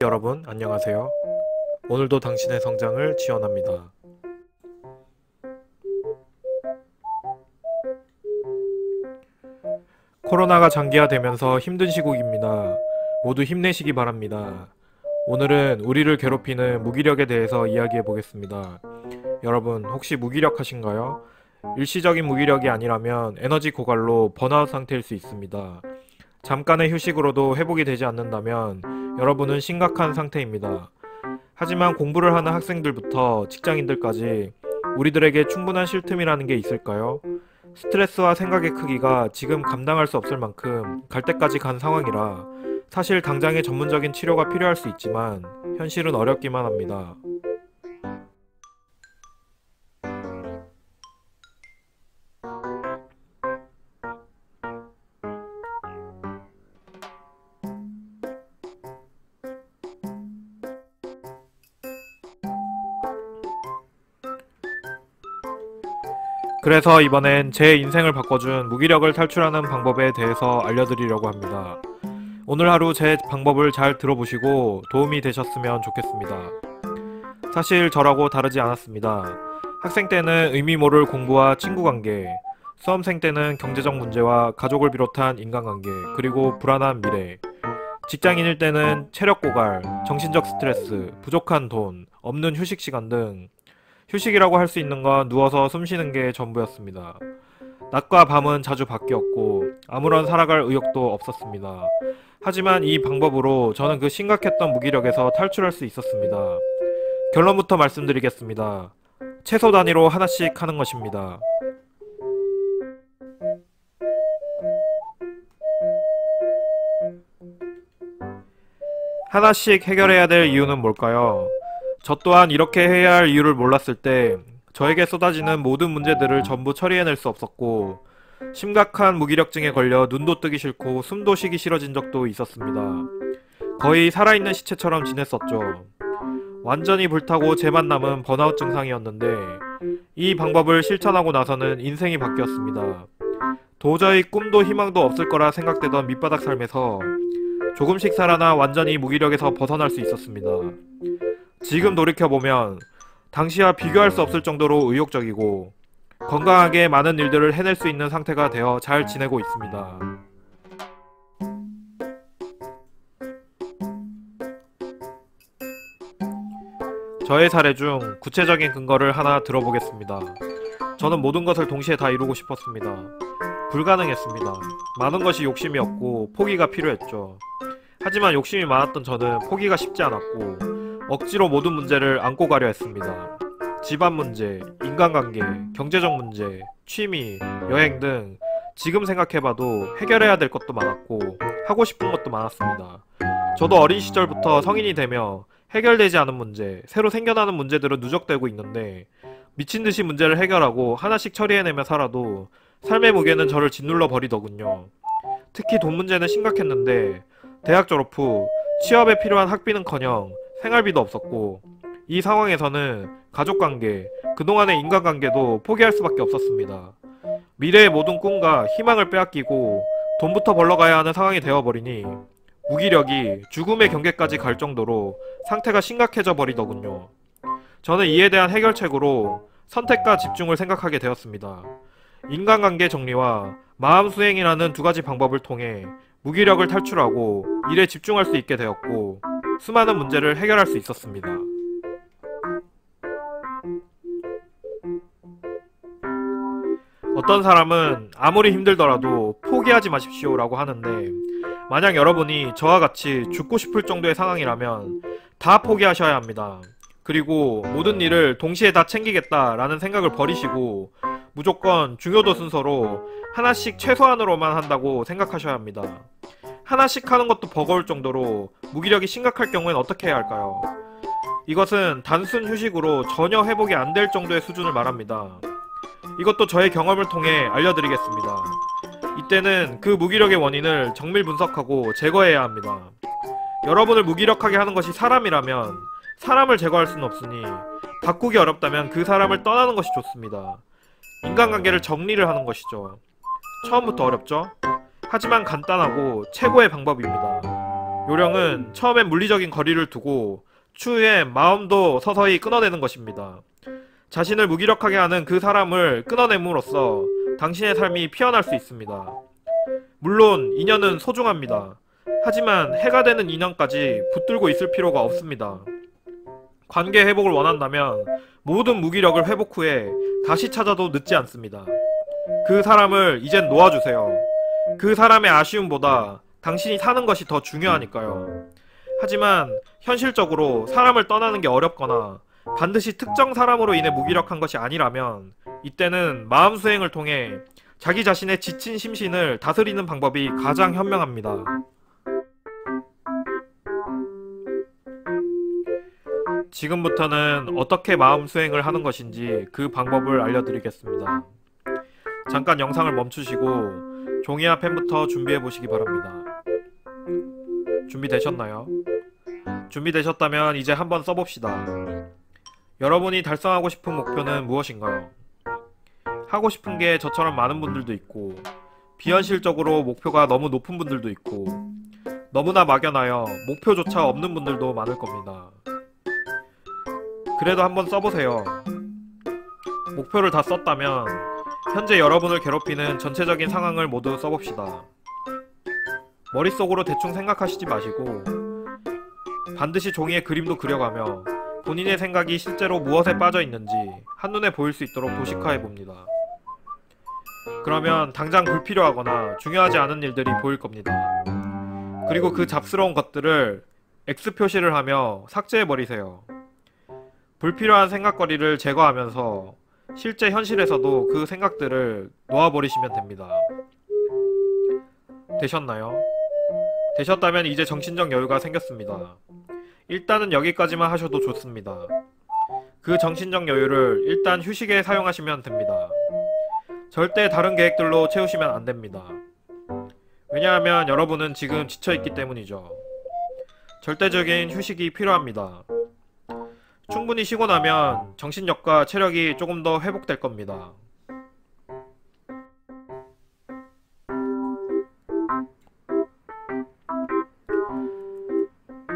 여러분, 안녕하세요. 오늘도 당신의 성장을 지원합니다. 코로나가 장기화되면서 힘든 시국입니다. 모두 힘내시기 바랍니다. 오늘은 우리를 괴롭히는 무기력에 대해서 이야기해 보겠습니다. 여러분, 혹시 무기력하신가요? 일시적인 무기력이 아니라면 에너지 고갈로 번아웃 상태일 수 있습니다. 잠깐의 휴식으로도 회복이 되지 않는다면 여러분은 심각한 상태입니다. 하지만 공부를 하는 학생들부터 직장인들까지 우리들에게 충분한 쉴 틈이라는 게 있을까요? 스트레스와 생각의 크기가 지금 감당할 수 없을 만큼 갈 때까지 간 상황이라 사실 당장의 전문적인 치료가 필요할 수 있지만 현실은 어렵기만 합니다. 그래서 이번엔 제 인생을 바꿔준 무기력을 탈출하는 방법에 대해서 알려드리려고 합니다. 오늘 하루 제 방법을 잘 들어보시고 도움이 되셨으면 좋겠습니다. 사실 저라고 다르지 않았습니다. 학생 때는 의미 모를 공부와 친구관계, 수험생 때는 경제적 문제와 가족을 비롯한 인간관계, 그리고 불안한 미래, 직장인일 때는 체력 고갈, 정신적 스트레스, 부족한 돈, 없는 휴식 시간 등 휴식이라고 할 수 있는 건 누워서 숨 쉬는 게 전부였습니다. 낮과 밤은 자주 바뀌었고 아무런 살아갈 의욕도 없었습니다. 하지만 이 방법으로 저는 그 심각했던 무기력에서 탈출할 수 있었습니다. 결론부터 말씀드리겠습니다. 채소 단위로 하나씩 하는 것입니다. 하나씩 해결해야 될 이유는 뭘까요? 저 또한 이렇게 해야 할 이유를 몰랐을 때 저에게 쏟아지는 모든 문제들을 전부 처리해낼 수 없었고 심각한 무기력증에 걸려 눈도 뜨기 싫고 숨도 쉬기 싫어진 적도 있었습니다. 거의 살아있는 시체처럼 지냈었죠. 완전히 불타고 재만 남은 번아웃 증상이었는데 이 방법을 실천하고 나서는 인생이 바뀌었습니다. 도저히 꿈도 희망도 없을 거라 생각되던 밑바닥 삶에서 조금씩 살아나 완전히 무기력에서 벗어날 수 있었습니다. 지금 돌이켜보면 당시와 비교할 수 없을 정도로 의욕적이고 건강하게 많은 일들을 해낼 수 있는 상태가 되어 잘 지내고 있습니다. 저의 사례 중 구체적인 근거를 하나 들어보겠습니다. 저는 모든 것을 동시에 다 이루고 싶었습니다. 불가능했습니다. 많은 것이 욕심이었고 포기가 필요했죠. 하지만 욕심이 많았던 저는 포기가 쉽지 않았고 억지로 모든 문제를 안고 가려 했습니다. 집안 문제, 인간관계, 경제적 문제, 취미, 여행 등 지금 생각해봐도 해결해야 될 것도 많았고 하고 싶은 것도 많았습니다. 저도 어린 시절부터 성인이 되며 해결되지 않은 문제, 새로 생겨나는 문제들은 누적되고 있는데 미친듯이 문제를 해결하고 하나씩 처리해내며 살아도 삶의 무게는 저를 짓눌러 버리더군요. 특히 돈 문제는 심각했는데 대학 졸업 후 취업에 필요한 학비는커녕 생활비도 없었고 이 상황에서는 가족관계, 그동안의 인간관계도 포기할 수밖에 없었습니다. 미래의 모든 꿈과 희망을 빼앗기고 돈부터 벌러 가야 하는 상황이 되어버리니 무기력이 죽음의 경계까지 갈 정도로 상태가 심각해져 버리더군요. 저는 이에 대한 해결책으로 선택과 집중을 생각하게 되었습니다. 인간관계 정리와 마음 수행이라는 두 가지 방법을 통해 무기력을 탈출하고 일에 집중할 수 있게 되었고 수많은 문제를 해결할 수 있었습니다. 어떤 사람은 아무리 힘들더라도 포기하지 마십시오 라고 하는데 만약 여러분이 저와 같이 죽고 싶을 정도의 상황이라면 다 포기하셔야 합니다. 그리고 모든 일을 동시에 다 챙기겠다라는 생각을 버리시고 무조건 중요도 순서로 하나씩 최소한으로만 한다고 생각하셔야 합니다. 하나씩 하는 것도 버거울 정도로 무기력이 심각할 경우엔 어떻게 해야 할까요? 이것은 단순 휴식으로 전혀 회복이 안 될 정도의 수준을 말합니다. 이것도 저의 경험을 통해 알려드리겠습니다. 이때는 그 무기력의 원인을 정밀 분석하고 제거해야 합니다. 여러분을 무기력하게 하는 것이 사람이라면 사람을 제거할 수는 없으니 바꾸기 어렵다면 그 사람을 떠나는 것이 좋습니다. 인간관계를 정리를 하는 것이죠. 처음부터 어렵죠? 하지만 간단하고 최고의 방법입니다. 요령은 처음엔 물리적인 거리를 두고 추후엔 마음도 서서히 끊어내는 것입니다. 자신을 무기력하게 하는 그 사람을 끊어냄으로써 당신의 삶이 피어날 수 있습니다. 물론 인연은 소중합니다. 하지만 해가 되는 인연까지 붙들고 있을 필요가 없습니다. 관계 회복을 원한다면 모든 무기력을 회복 후에 다시 찾아도 늦지 않습니다. 그 사람을 이젠 놓아주세요. 그 사람의 아쉬움보다 당신이 사는 것이 더 중요하니까요. 하지만 현실적으로 사람을 떠나는 게 어렵거나 반드시 특정 사람으로 인해 무기력한 것이 아니라면 이때는 마음 수행을 통해 자기 자신의 지친 심신을 다스리는 방법이 가장 현명합니다. 지금부터는 어떻게 마음 수행을 하는 것인지 그 방법을 알려드리겠습니다. 잠깐 영상을 멈추시고 종이와 펜부터 준비해 보시기 바랍니다. 준비되셨나요? 준비되셨다면 이제 한번 써봅시다. 여러분이 달성하고 싶은 목표는 무엇인가요? 하고 싶은 게 저처럼 많은 분들도 있고, 비현실적으로 목표가 너무 높은 분들도 있고, 너무나 막연하여 목표조차 없는 분들도 많을 겁니다. 그래도 한번 써보세요. 목표를 다 썼다면 현재 여러분을 괴롭히는 전체적인 상황을 모두 써봅시다. 머릿속으로 대충 생각하시지 마시고 반드시 종이에 그림도 그려가며 본인의 생각이 실제로 무엇에 빠져 있는지 한눈에 보일 수 있도록 도식화해 봅니다. 그러면 당장 불필요하거나 중요하지 않은 일들이 보일 겁니다. 그리고 그 잡스러운 것들을 X 표시를 하며 삭제해 버리세요. 불필요한 생각거리를 제거하면서 실제 현실에서도 그 생각들을 놓아버리시면 됩니다. 되셨나요? 되셨다면 이제 정신적 여유가 생겼습니다. 일단은 여기까지만 하셔도 좋습니다. 그 정신적 여유를 일단 휴식에 사용하시면 됩니다. 절대 다른 계획들로 채우시면 안됩니다. 왜냐하면 여러분은 지금 지쳐있기 때문이죠. 절대적인 휴식이 필요합니다. 충분히 쉬고 나면 정신력과 체력이 조금 더 회복될 겁니다.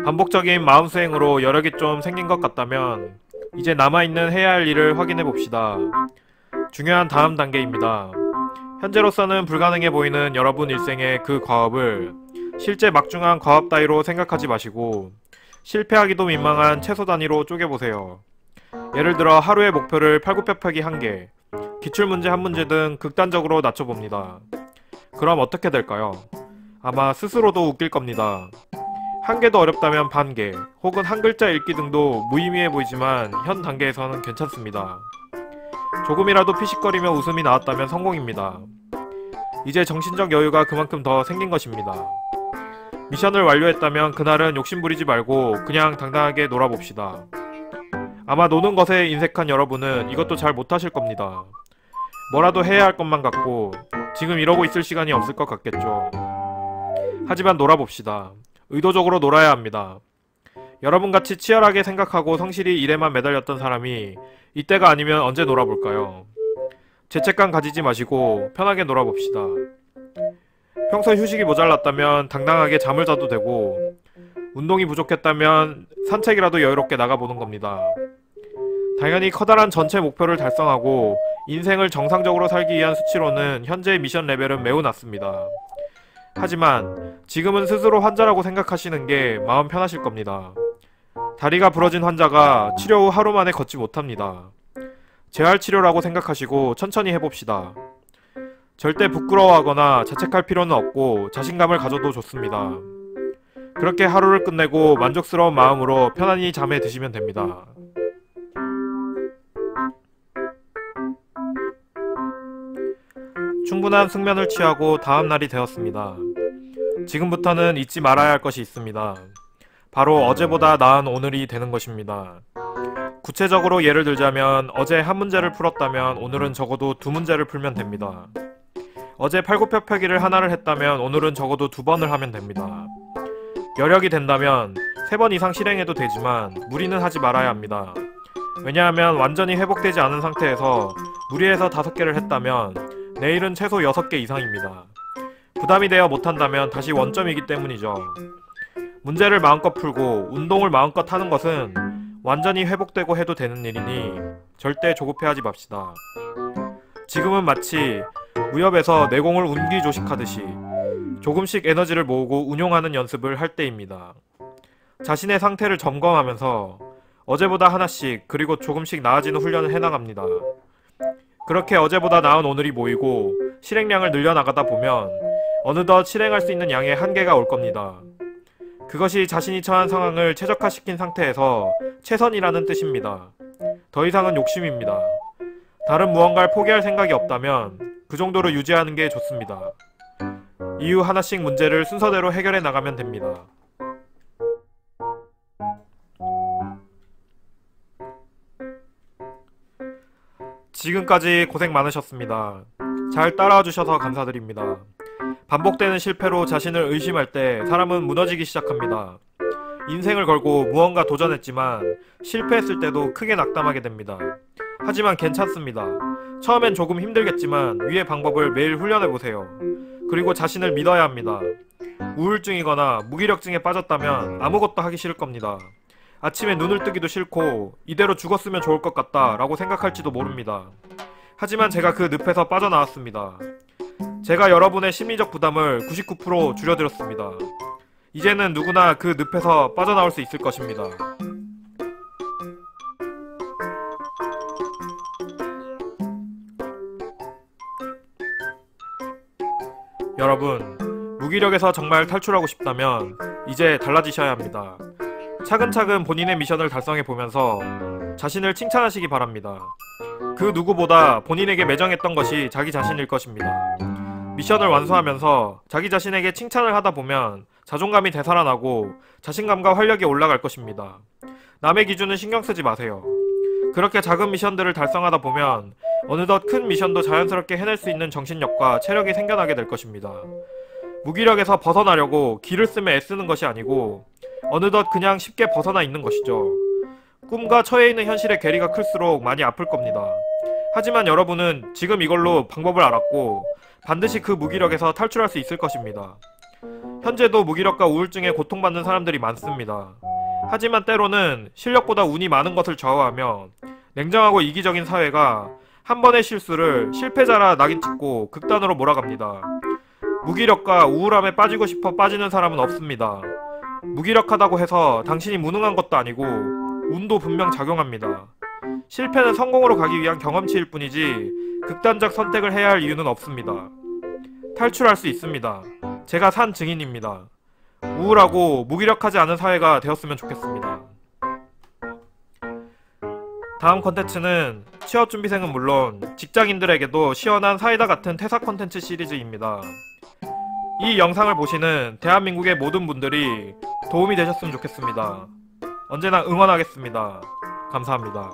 반복적인 마음수행으로 여력이 좀 생긴 것 같다면 이제 남아있는 해야 할 일을 확인해 봅시다. 중요한 다음 단계입니다. 현재로서는 불가능해 보이는 여러분 일생의 그 과업을 실제 막중한 과업 따위로 생각하지 마시고 실패하기도 민망한 최소 단위로 쪼개보세요. 예를 들어 하루의 목표를 팔굽혀펴기 1개, 기출문제 1문제 등 극단적으로 낮춰봅니다. 그럼 어떻게 될까요? 아마 스스로도 웃길 겁니다. 1개도 어렵다면 반개, 혹은 한 글자 읽기 등도 무의미해 보이지만 현 단계에서는 괜찮습니다. 조금이라도 피식거리며 웃음이 나왔다면 성공입니다. 이제 정신적 여유가 그만큼 더 생긴 것입니다. 미션을 완료했다면 그날은 욕심부리지 말고 그냥 당당하게 놀아봅시다. 아마 노는 것에 인색한 여러분은 이것도 잘 못하실 겁니다. 뭐라도 해야 할 것만 같고 지금 이러고 있을 시간이 없을 것 같겠죠. 하지만 놀아봅시다. 의도적으로 놀아야 합니다. 여러분같이 치열하게 생각하고 성실히 일에만 매달렸던 사람이 이때가 아니면 언제 놀아볼까요? 죄책감 가지지 마시고 편하게 놀아봅시다. 평소 휴식이 모자랐다면 당당하게 잠을 자도 되고 운동이 부족했다면 산책이라도 여유롭게 나가보는 겁니다. 당연히 커다란 전체 목표를 달성하고 인생을 정상적으로 살기 위한 수치로는 현재의 미션 레벨은 매우 낮습니다. 하지만 지금은 스스로 환자라고 생각하시는 게 마음 편하실 겁니다. 다리가 부러진 환자가 치료 후 하루 만에 걷지 못합니다. 재활치료라고 생각하시고 천천히 해봅시다. 절대 부끄러워하거나 자책할 필요는 없고 자신감을 가져도 좋습니다. 그렇게 하루를 끝내고 만족스러운 마음으로 편안히 잠에 드시면 됩니다. 충분한 숙면을 취하고 다음날이 되었습니다. 지금부터는 잊지 말아야 할 것이 있습니다. 바로 어제보다 나은 오늘이 되는 것입니다. 구체적으로 예를 들자면 어제 한 문제를 풀었다면 오늘은 적어도 2문제를 풀면 됩니다. 어제 팔굽혀펴기를 하나를 했다면 오늘은 적어도 2번을 하면 됩니다. 여력이 된다면 3번 이상 실행해도 되지만 무리는 하지 말아야 합니다. 왜냐하면 완전히 회복되지 않은 상태에서 무리해서 5개를 했다면 내일은 최소 6개 이상입니다. 부담이 되어 못한다면 다시 원점이기 때문이죠. 문제를 마음껏 풀고 운동을 마음껏 하는 것은 완전히 회복되고 해도 되는 일이니 절대 조급해하지 맙시다. 지금은 마치 무협에서 내공을 운기조식하듯이 조금씩 에너지를 모으고 운용하는 연습을 할 때입니다. 자신의 상태를 점검하면서 어제보다 하나씩 그리고 조금씩 나아지는 훈련을 해나갑니다. 그렇게 어제보다 나은 오늘이 모이고 실행량을 늘려나가다 보면 어느덧 실행할 수 있는 양의 한계가 올 겁니다. 그것이 자신이 처한 상황을 최적화시킨 상태에서 최선이라는 뜻입니다. 더 이상은 욕심입니다. 다른 무언가를 포기할 생각이 없다면 그 정도로 유지하는 게 좋습니다. 이후 하나씩 문제를 순서대로 해결해 나가면 됩니다. 지금까지 고생 많으셨습니다. 잘 따라와 주셔서 감사드립니다. 반복되는 실패로 자신을 의심할 때 사람은 무너지기 시작합니다. 인생을 걸고 무언가 도전했지만 실패했을 때도 크게 낙담하게 됩니다. 하지만 괜찮습니다. 처음엔 조금 힘들겠지만 위의 방법을 매일 훈련해보세요. 그리고 자신을 믿어야 합니다. 우울증이거나 무기력증에 빠졌다면 아무것도 하기 싫을 겁니다. 아침에 눈을 뜨기도 싫고 이대로 죽었으면 좋을 것 같다 라고 생각할지도 모릅니다. 하지만 제가 그 늪에서 빠져나왔습니다. 제가 여러분의 심리적 부담을 99% 줄여드렸습니다. 이제는 누구나 그 늪에서 빠져나올 수 있을 것입니다. 여러분, 무기력에서 정말 탈출하고 싶다면 이제 달라지셔야 합니다. 차근차근 본인의 미션을 달성해보면서 자신을 칭찬하시기 바랍니다. 그 누구보다 본인에게 매정했던 것이 자기 자신일 것입니다. 미션을 완수하면서 자기 자신에게 칭찬을 하다 보면 자존감이 되살아나고 자신감과 활력이 올라갈 것입니다. 남의 기준은 신경 쓰지 마세요. 그렇게 작은 미션들을 달성하다 보면 어느덧 큰 미션도 자연스럽게 해낼 수 있는 정신력과 체력이 생겨나게 될 것입니다. 무기력에서 벗어나려고 기를 쓰며 애쓰는 것이 아니고 어느덧 그냥 쉽게 벗어나 있는 것이죠. 꿈과 처해 있는 현실의 괴리가 클수록 많이 아플 겁니다. 하지만 여러분은 지금 이걸로 방법을 알았고 반드시 그 무기력에서 탈출할 수 있을 것입니다. 현재도 무기력과 우울증에 고통받는 사람들이 많습니다. 하지만 때로는 실력보다 운이 많은 것을 좌우하며 냉정하고 이기적인 사회가 한 번의 실수를 실패자라 낙인 찍고 극단으로 몰아갑니다. 무기력과 우울함에 빠지고 싶어 빠지는 사람은 없습니다. 무기력하다고 해서 당신이 무능한 것도 아니고 운도 분명 작용합니다. 실패는 성공으로 가기 위한 경험치일 뿐이지 극단적 선택을 해야 할 이유는 없습니다. 탈출할 수 있습니다. 제가 산 증인입니다. 우울하고 무기력하지 않은 사회가 되었으면 좋겠습니다. 다음 컨텐츠는 취업준비생은 물론 직장인들에게도 시원한 사이다 같은 퇴사 컨텐츠 시리즈입니다. 이 영상을 보시는 대한민국의 모든 분들이 도움이 되셨으면 좋겠습니다. 언제나 응원하겠습니다. 감사합니다.